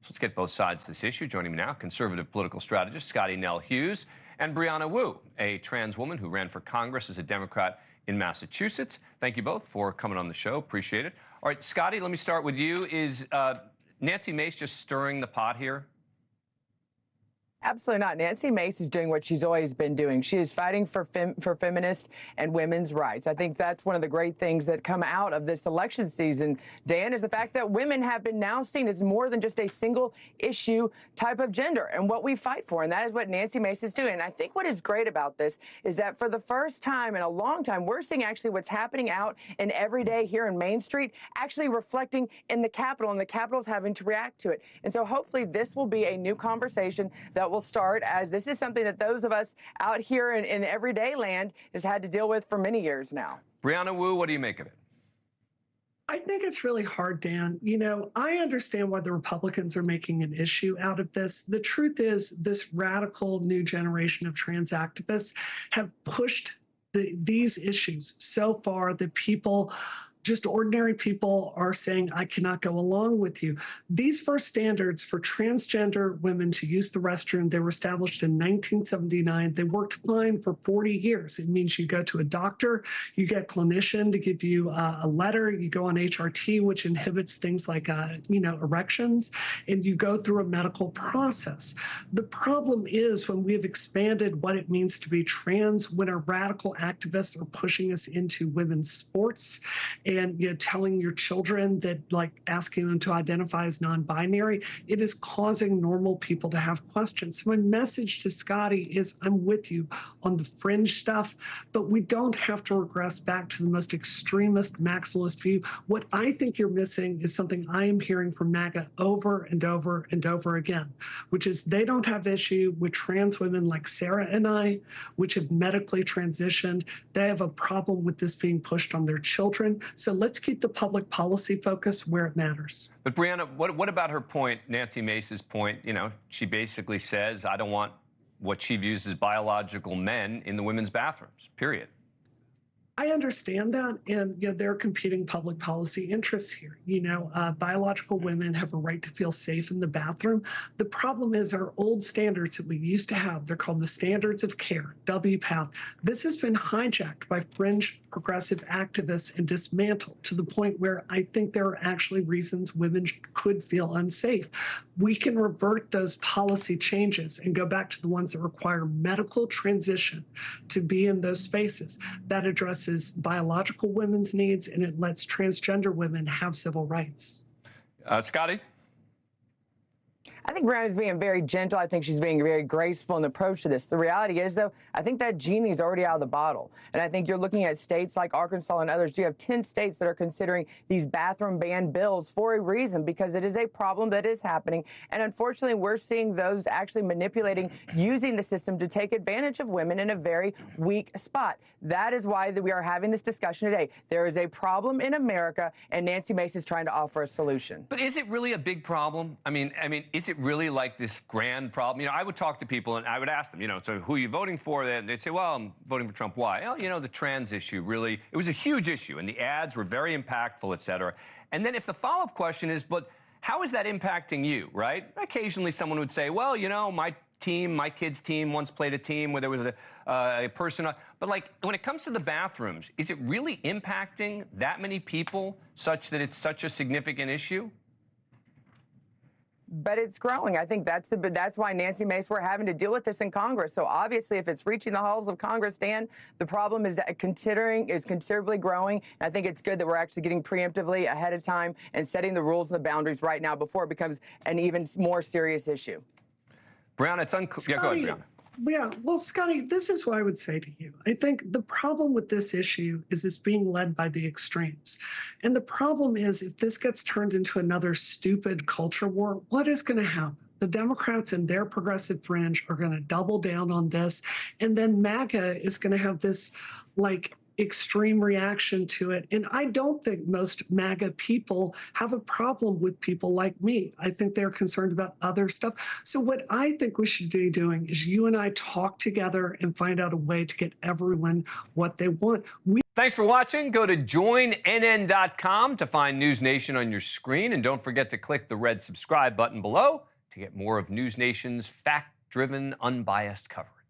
So let's get both sides of this issue. Joining me now, conservative political strategist Scottie Nell Hughes and Brianna Wu, a trans woman who ran for Congress as a Democrat in Massachusetts. Thank you both for coming on the show. Appreciate it. All right, Scottie, let me start with you. Is Nancy Mace just stirring the pot here? Absolutely not. Nancy Mace is doing what she's always been doing. She is fighting for feminist and women's rights. I think that's one of the great things that come out of this election season, Dan, is the fact that women have been now seen as more than just a single issue type of gender and what we fight for. And that is what Nancy Mace is doing. And I think what is great about this is that for the first time in a long time, we're seeing actually what's happening out in every day here in Main Street actually reflecting in the Capitol, and the Capitol is having to react to it. And so hopefully this will be a new conversation that will start, as this is something that those of us out here in everyday land has had to deal with for many years now. Brianna Wu, what do you make of it? I think it's really hard, Dan. You know, I understand why the Republicans are making an issue out of this. The truth is, this radical new generation of trans activists have pushed these issues so far that people, just ordinary people, are saying, I cannot go along with you. These first standards for transgender women to use the restroom, they were established in 1979. They worked fine for 40 years. It means you go to a doctor, you get a clinician to give you a letter, you go on HRT, which inhibits things like, erections, and you go through a medical process. The problem is when we have expanded what it means to be trans, when our radical activists are pushing us into women's sports, and telling your children that, like, asking them to identify as non-binary, it is causing normal people to have questions. So my message to Scottie is, I'm with you on the fringe stuff, but we don't have to regress back to the most extremist maximalist view. What I think you're missing is something I am hearing from MAGA over and over and over again, which is they don't have issue with trans women like Sarah and I, which have medically transitioned. They have a problem with this being pushed on their children. So let's keep the public policy focus where it matters. But Brianna, what about her point, Nancy Mace's point? You know, she basically says, I don't want what she views as biological men in the women's bathrooms, period. I understand that, and there are competing public policy interests here. Biological women have a right to feel safe in the bathroom. The problem is our old standards that we used to have, they're called the standards of care, WPATH. This has been hijacked by fringe progressive activists and dismantled to the point where I think there are actually reasons women could feel unsafe. We can revert those policy changes and go back to the ones that require medical transition to be in those spaces. That addresses biological women's needs, and it lets transgender women have civil rights. Scottie? I think Brianna's being very gentle. I think she's being very graceful in the approach to this. The reality is, though, I think that genie's already out of the bottle. And I think you're looking at states like Arkansas and others. You have 10 states that are considering these bathroom ban bills for a reason, because it is a problem that is happening. And unfortunately, we're seeing those actually manipulating, using the system to take advantage of women in a very weak spot. That is why we are having this discussion today. There is a problem in America, and Nancy Mace is trying to offer a solution. But is it really a big problem? I mean, is it really like this grand problem? I would talk to people and I would ask them, so who are you voting for? They'd say, well, I'm voting for Trump. Why? Well, the trans issue really, it was a huge issue and the ads were very impactful, et cetera. And then if the follow-up question is, but how is that impacting you, right? Occasionally someone would say, well, my team, my kid's team once played a team where there was a person. But like when it comes to the bathrooms, is it really impacting that many people such that it's such a significant issue? But it's growing. I think that's why Nancy Mace, we're having to deal with this in Congress. So obviously, if it's reaching the halls of Congress, Dan, the problem is considerably growing. And I think it's good that we're actually getting preemptively ahead of time and setting the rules and the boundaries right now before it becomes an even more serious issue. Brianna, it's unclear. Yeah, go ahead, Brianna. Yeah, well, Scottie, this is what I would say to you. I think the problem with this issue is it's being led by the extremes. And the problem is if this gets turned into another stupid culture war, what is going to happen? The Democrats and their progressive fringe are going to double down on this. And then MAGA is going to have this, extreme reaction to it. And I don't think most MAGA people have a problem with people like me. I think they're concerned about other stuff. So what I think we should be doing is you and I talk together and find out a way to get everyone what they want. Thanks for watching. Go to joinnn.com to find News Nation on your screen. And don't forget to click the red subscribe button below to get more of News Nation's fact-driven, unbiased coverage.